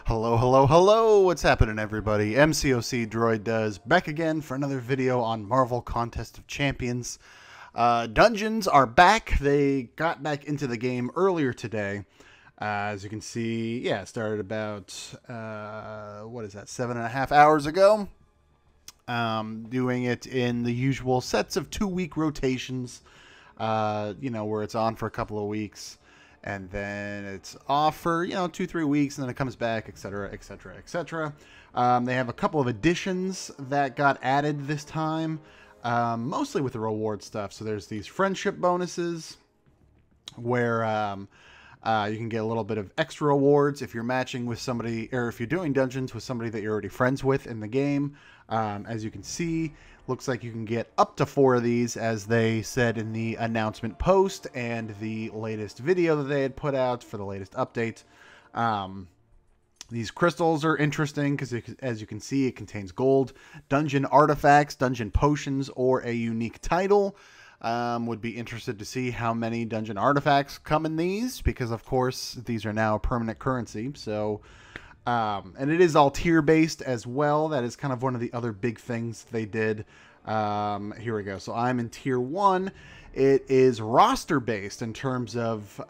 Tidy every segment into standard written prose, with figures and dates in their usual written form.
Hello, hello, hello! What's happening, everybody? MCOC Droid does back again for another video on Marvel Contest of Champions. Dungeons are back. They got back into the game earlier today. As you can see, yeah, it started about, 7.5 hours ago. Doing it in the usual sets of 2-week rotations, where it's on for a couple of weeks. And then it's off for, 2-3 weeks, and then it comes back, etc., etc., etc. They have a couple of additions that got added this time, mostly with the reward stuff. So there's these friendship bonuses where you can get a little bit of extra rewards if you're matching with somebody, or if you're doing dungeons with somebody that you're already friends with in the game. As you can see, looks like you can get up to 4 of these, as they said in the announcement post and the latest video that they had put out for the latest update. These crystals are interesting because, as you can see, it contains gold, dungeon artifacts, dungeon potions, or a unique title. Would be interested to see how many dungeon artifacts come in these, because, of course, these are now permanent currency. So... and it is all tier based as well. That is kind of one of the other big things they did. Here we go. So I'm in tier 1. It is roster based in terms of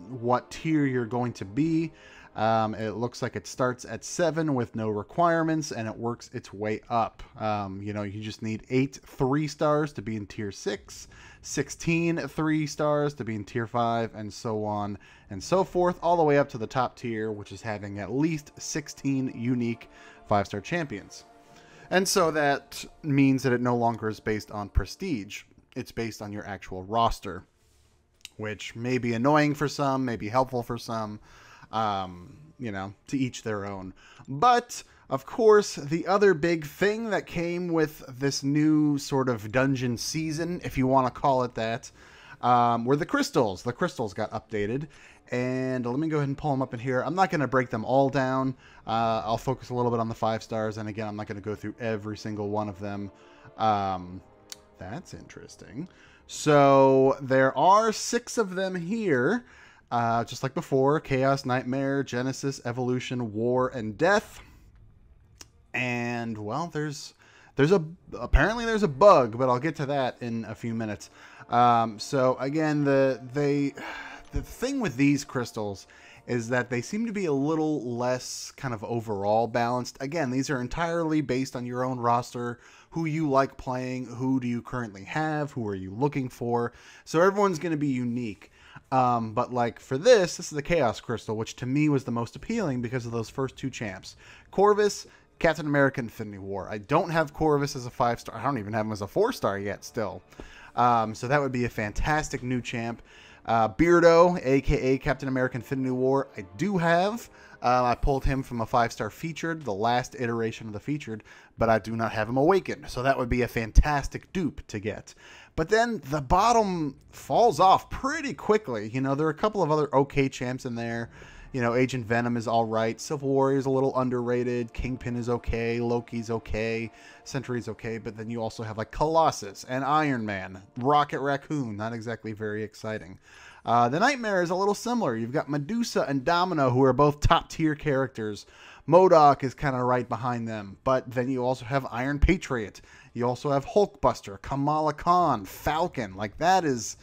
what tier you're going to be. It looks like it starts at 7 with no requirements, and it works its way up. You just need 8 3-stars to be in tier 6, 16 3-stars to be in tier 5, and so on and so forth, all the way up to the top tier, which is having at least 16 unique 5-star champions. And so that means that it no longer is based on prestige. It's based on your actual roster, which may be annoying for some, may be helpful for some. To each their own. But, of course, the other big thing that came with this new sort of dungeon season, if you want to call it that, were the crystals. The crystals got updated. And let me go ahead and pull them up in here. I'm not going to break them all down. I'll focus a little bit on the 5-stars. And again, I'm not going to go through every single one of them. That's interesting. So there are 6 of them here. Just like before: Chaos, Nightmare, Genesis, Evolution, War, and Death. And, well, apparently there's a bug, but I'll get to that in a few minutes. So again, the thing with these crystals is that they seem to be a little less kind of overall balanced. Again, these are entirely based on your own roster, who you like playing, who do you currently have, who are you looking for. So everyone's going to be unique. But like for this is the Chaos Crystal, which to me was the most appealing because of those first 2 champs. Corvus, Captain America, Infinity War. I don't have Corvus as a 5-star. I don't even have him as a 4-star yet still. So that would be a fantastic new champ. Beardo, aka Captain America Infinity War, I do have. I pulled him from a 5-star featured, the last iteration of the featured, but I do not have him awakened. So that would be a fantastic dupe to get. But then the bottom falls off pretty quickly. There are a couple of other okay champs in there. Agent Venom is all right. Civil Warrior is a little underrated. Kingpin is okay. Loki's okay. Sentry's okay. But then you also have like Colossus and Iron Man. Rocket Raccoon, not exactly very exciting. The Nightmare is a little similar. You've got Medusa and Domino, who are both top tier characters. MODOK is kind of right behind them. But then you also have Iron Patriot. You also have Hulkbuster, Kamala Khan, Falcon. Like that's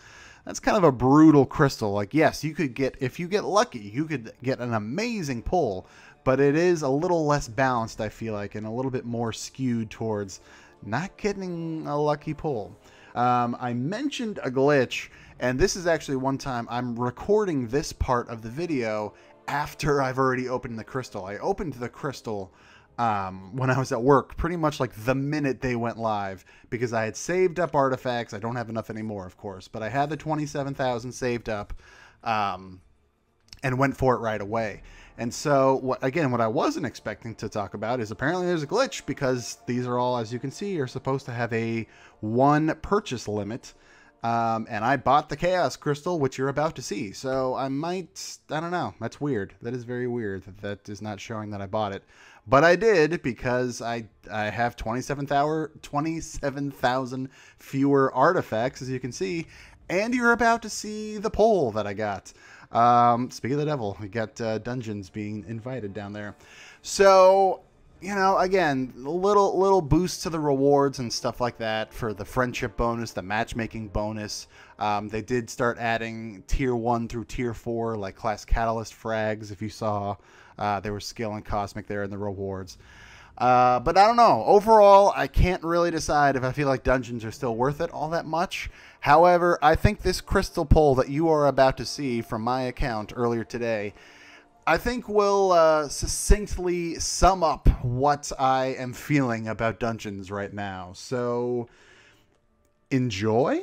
kind of a brutal crystal. Like, yes, you could get, if you get lucky, you could get an amazing pull, but it is a little less balanced, I feel like, and a little bit more skewed towards not getting a lucky pull. I mentioned a glitch, and this is actually one time I'm recording this part of the video after I've already opened the crystal. I opened the crystal when I was at work, pretty much like the minute they went live, because I had saved up artifacts. I don't have enough anymore, of course, but I had the 27,000 saved up, and went for it right away. And so, what I wasn't expecting to talk about is apparently there's a glitch, because these are all, as you can see, are supposed to have a 1 purchase limit. And I bought the Chaos Crystal, which you're about to see. So I don't know. That's weird. That is very weird that is not showing that I bought it. But I did, because I have 27,000 fewer artifacts, as you can see. And you're about to see the poll that I got. Speak of the devil, we got dungeons being invited down there. So, you know, again, little boosts to the rewards and stuff like that for the friendship bonus, the matchmaking bonus. They did start adding tier 1 through tier 4, like class catalyst frags. If you saw, there was skill and cosmic there in the rewards. But I don't know. Overall, I can't really decide if I feel like dungeons are still worth it all that much. However, I think this crystal poll that you are about to see from my account earlier today, I think will succinctly sum up what I am feeling about dungeons right now. So, enjoy.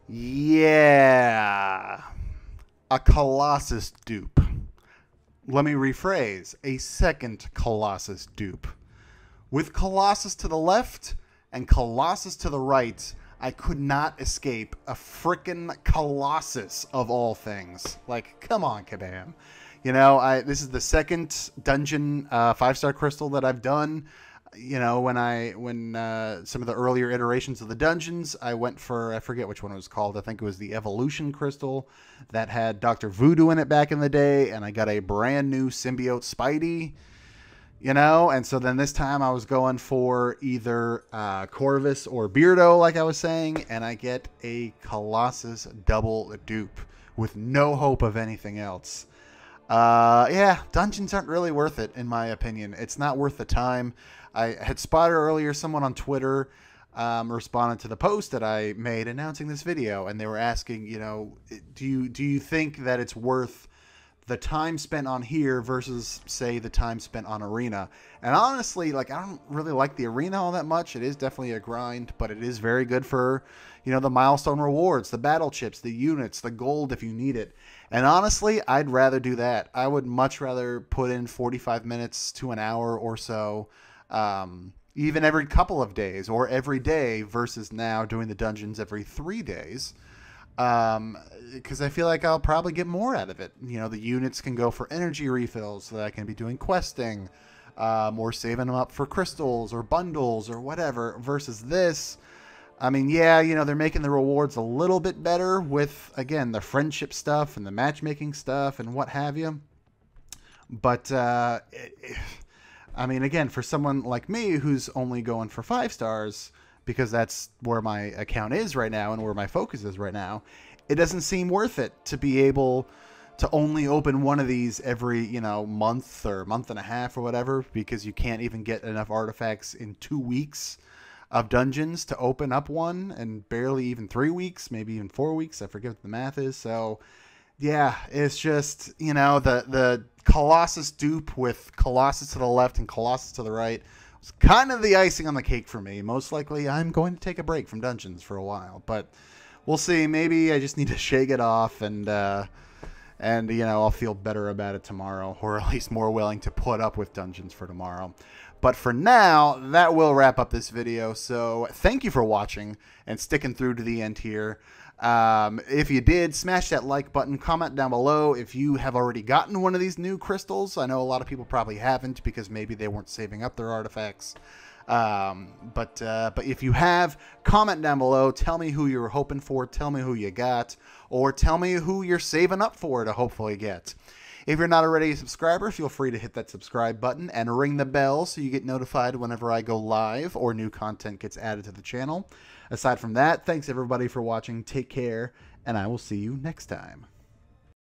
Yeah, a Colossus dupe. Let me rephrase, a second Colossus dupe. With Colossus to the left and Colossus to the right, I could not escape a frickin' Colossus of all things. Like, come on, Kabam. You know, this is the second dungeon 5-star crystal that I've done. You know, when some of the earlier iterations of the dungeons, I went for, I forget which one it was called. I think it was the Evolution Crystal that had Dr. Voodoo in it back in the day, and I got a brand new symbiote Spidey, you know, and so then this time I was going for either Corvus or Beardo, like I was saying, and I get a Colossus double dupe with no hope of anything else. Yeah, dungeons aren't really worth it, in my opinion. It's not worth the time. I had spotted earlier someone on Twitter responded to the post that I made announcing this video, and they were asking, you know, do you think that it's worth the time spent on here versus, say, the time spent on Arena? And honestly, like, I don't really like the Arena all that much. It is definitely a grind, but it is very good for, you know, the milestone rewards, the battle chips, the units, the gold if you need it. And honestly, I'd rather do that. I would much rather put in 45 minutes to an hour or so, even every couple of days or every day versus now doing the dungeons every 3 days. Because I feel like I'll probably get more out of it. You know, the units can go for energy refills so that I can be doing questing, or saving them up for crystals or bundles or whatever, versus this. I mean, yeah, you know, they're making the rewards a little bit better with, again, the friendship stuff and the matchmaking stuff and what have you. But I mean, again, for someone like me who's only going for 5 stars because that's where my account is right now and where my focus is right now, it doesn't seem worth it to be able to only open one of these every, month or month and a half or whatever, because you can't even get enough artifacts in 2 weeks of dungeons to open up one, and barely even 3 weeks, maybe even 4 weeks. I forget what the math is. So yeah, it's just, the Colossus dupe with Colossus to the left and Colossus to the right was kind of the icing on the cake for me. Most likely I'm going to take a break from dungeons for a while, but we'll see. Maybe I just need to shake it off, and I'll feel better about it tomorrow, or at least more willing to put up with dungeons for tomorrow. But for now, that will wrap up this video. So thank you for watching and sticking through to the end here. If you did, smash that like button, comment down below if you have already gotten one of these new crystals. I know a lot of people probably haven't because maybe they weren't saving up their artifacts. But if you have, comment down below. Tell me who you were hoping for. Tell me who you got, or tell me who you're saving up for to hopefully get. If you're not already a subscriber, feel free to hit that subscribe button and ring the bell so you get notified whenever I go live or new content gets added to the channel. Aside from that, thanks everybody for watching. Take care, and I will see you next time.